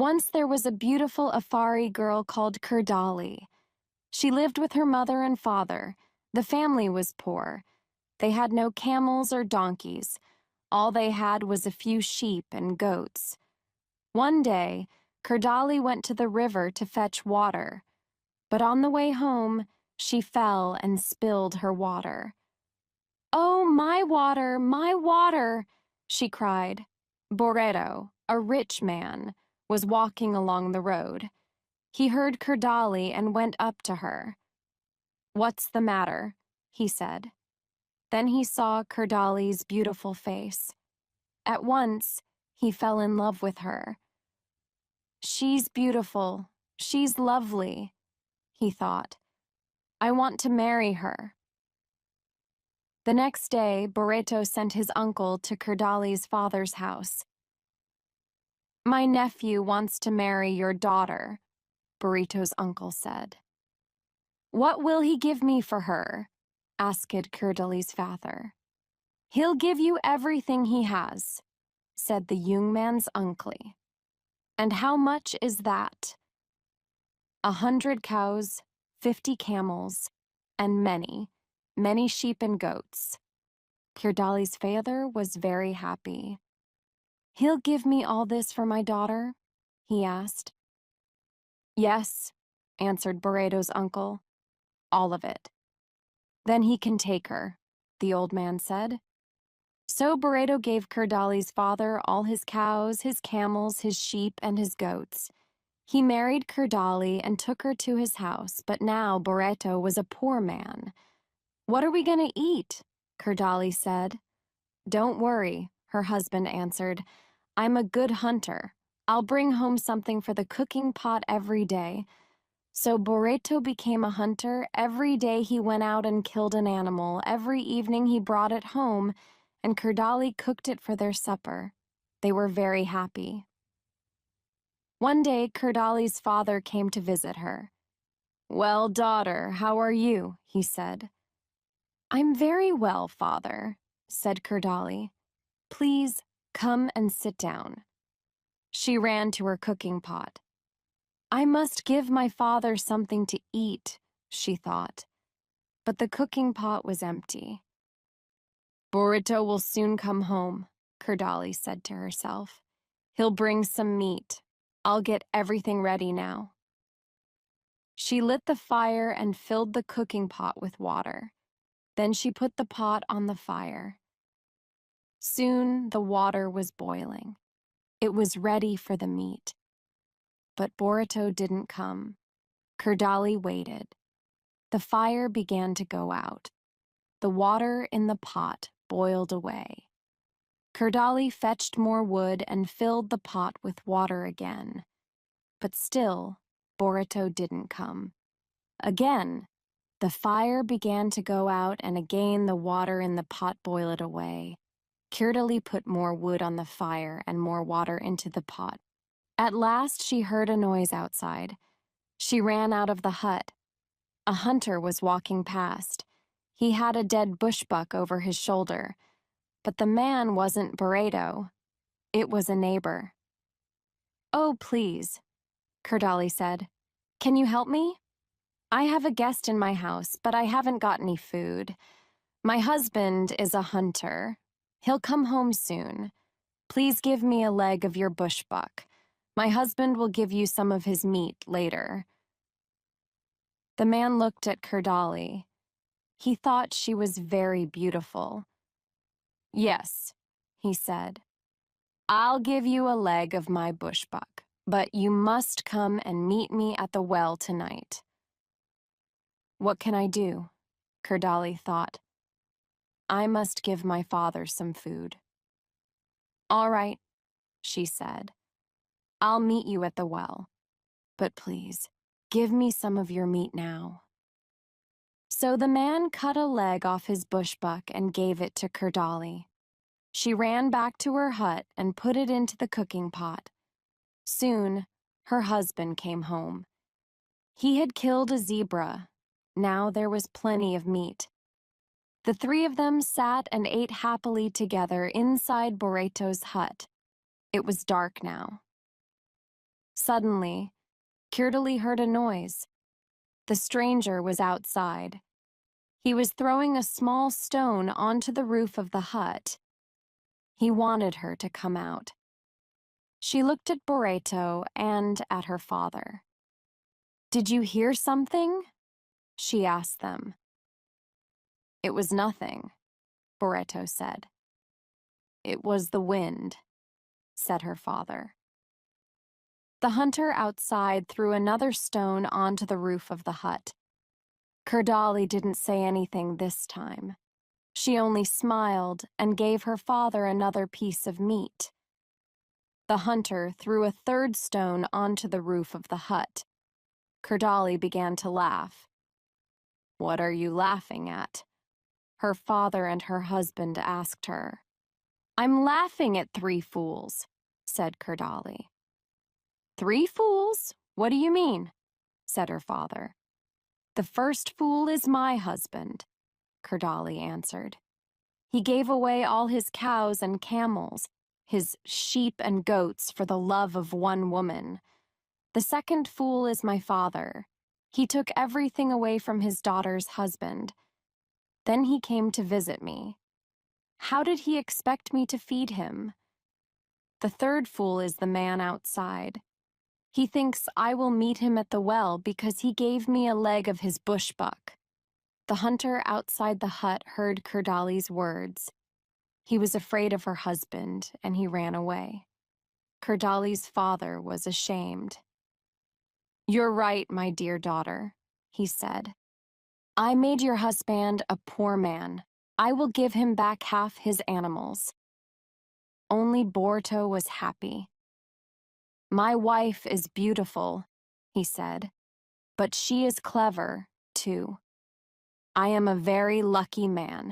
Once there was a beautiful Afari girl called Kurdali. She lived with her mother and father. The family was poor. They had no camels or donkeys. All they had was a few sheep and goats. One day, Kurdali went to the river to fetch water. But on the way home, she fell and spilled her water. "Oh, my water," she cried. Boreto, a rich man, was walking along the road. He heard Kurdali and went up to her. "What's the matter?" he said. Then he saw Kurdali's beautiful face. At once, he fell in love with her. "She's beautiful. She's lovely," he thought. "I want to marry her." The next day, Boreto sent his uncle to Kurdali's father's house. "My nephew wants to marry your daughter," Burrito's uncle said. "What will he give me for her?" asked Kurdali's father. "He'll give you everything he has," said the young man's uncle. "And how much is that?" 100 cows, 50 camels, and many sheep and goats. Kurdali's father was very happy. "He'll give me all this for my daughter?" he asked. "Yes," answered Burrito's uncle. "All of it." "Then he can take her," the old man said. So Boreto gave Kurdali's father all his cows, his camels, his sheep, and his goats. He married Kurdali and took her to his house, but now Boreto was a poor man. "What are we going to eat?" Kurdali said. "Don't worry," her husband answered. "I'm a good hunter. I'll bring home something for the cooking pot every day." So Boreto became a hunter. Every day he went out and killed an animal. Every evening he brought it home, and Kurdali cooked it for their supper. They were very happy. One day, Kurdali's father came to visit her. "Well, daughter, how are you?" he said. "I'm very well, father," said Kurdali. "Please come and sit down." She ran to her cooking pot. "I must give my father something to eat," she thought. But the cooking pot was empty. "Boreto will soon come home," Kurdali said to herself. "He'll bring some meat. I'll get everything ready now." She lit the fire and filled the cooking pot with water. Then she put the pot on the fire. Soon the water was boiling. It was ready for the meat. But Boreto didn't come. Kurdali waited. The fire began to go out. The water in the pot boiled away. Kurdali fetched more wood and filled the pot with water again. But still, Boreto didn't come. Again, the fire began to go out, and again the water in the pot boiled away. Kurdali put more wood on the fire and more water into the pot. At last she heard a noise outside. She ran out of the hut. A hunter was walking past. He had a dead bushbuck over his shoulder. But the man wasn't Boreto. It was a neighbor. "Oh, please," Kurdali said. "Can you help me? I have a guest in my house, but I haven't got any food. My husband is a hunter. He'll come home soon. Please give me a leg of your bushbuck. My husband will give you some of his meat later." The man looked at Kurdali. He thought she was very beautiful. "Yes," he said. "I'll give you a leg of my bushbuck, but you must come and meet me at the well tonight." What can I do? Kurdali thought. I must give my father some food. All right, she said. I'll meet you at the well. But please, give me some of your meat now. So the man cut a leg off his bushbuck and gave it to Kurdali. She ran back to her hut and put it into the cooking pot. Soon, her husband came home. He had killed a zebra. Now there was plenty of meat. The three of them sat and ate happily together inside Boreto's hut. It was dark now. Suddenly, Kyrtali heard a noise. The stranger was outside. He was throwing a small stone onto the roof of the hut. He wanted her to come out. She looked at Boreto and at her father. "Did you hear something?" she asked them. "It was nothing," Boreto said. "It was the wind," said her father. The hunter outside threw another stone onto the roof of the hut. Kerdali didn't say anything this time. She only smiled and gave her father another piece of meat. The hunter threw a third stone onto the roof of the hut. Kerdali began to laugh. "What are you laughing at?" her father and her husband asked her. "I'm laughing at 3 fools," said Kerdali. "3 fools? What do you mean?" said her father. "The first fool is my husband," Kerdali answered. "He gave away all his cows and camels, his sheep and goats for the love of one woman. The second fool is my father. He took everything away from his daughter's husband. Then he came to visit me. How did he expect me to feed him? The third fool is the man outside. He thinks I will meet him at the well because he gave me a leg of his bush buck." The hunter outside the hut heard Kerdali's words. He was afraid of her husband, and he ran away. Kerdali's father was ashamed. "You're right, my dear daughter," he said. "I made your husband a poor man. I will give him back half his animals." Only Borto was happy. "My wife is beautiful," he said, "but she is clever, too. I am a very lucky man."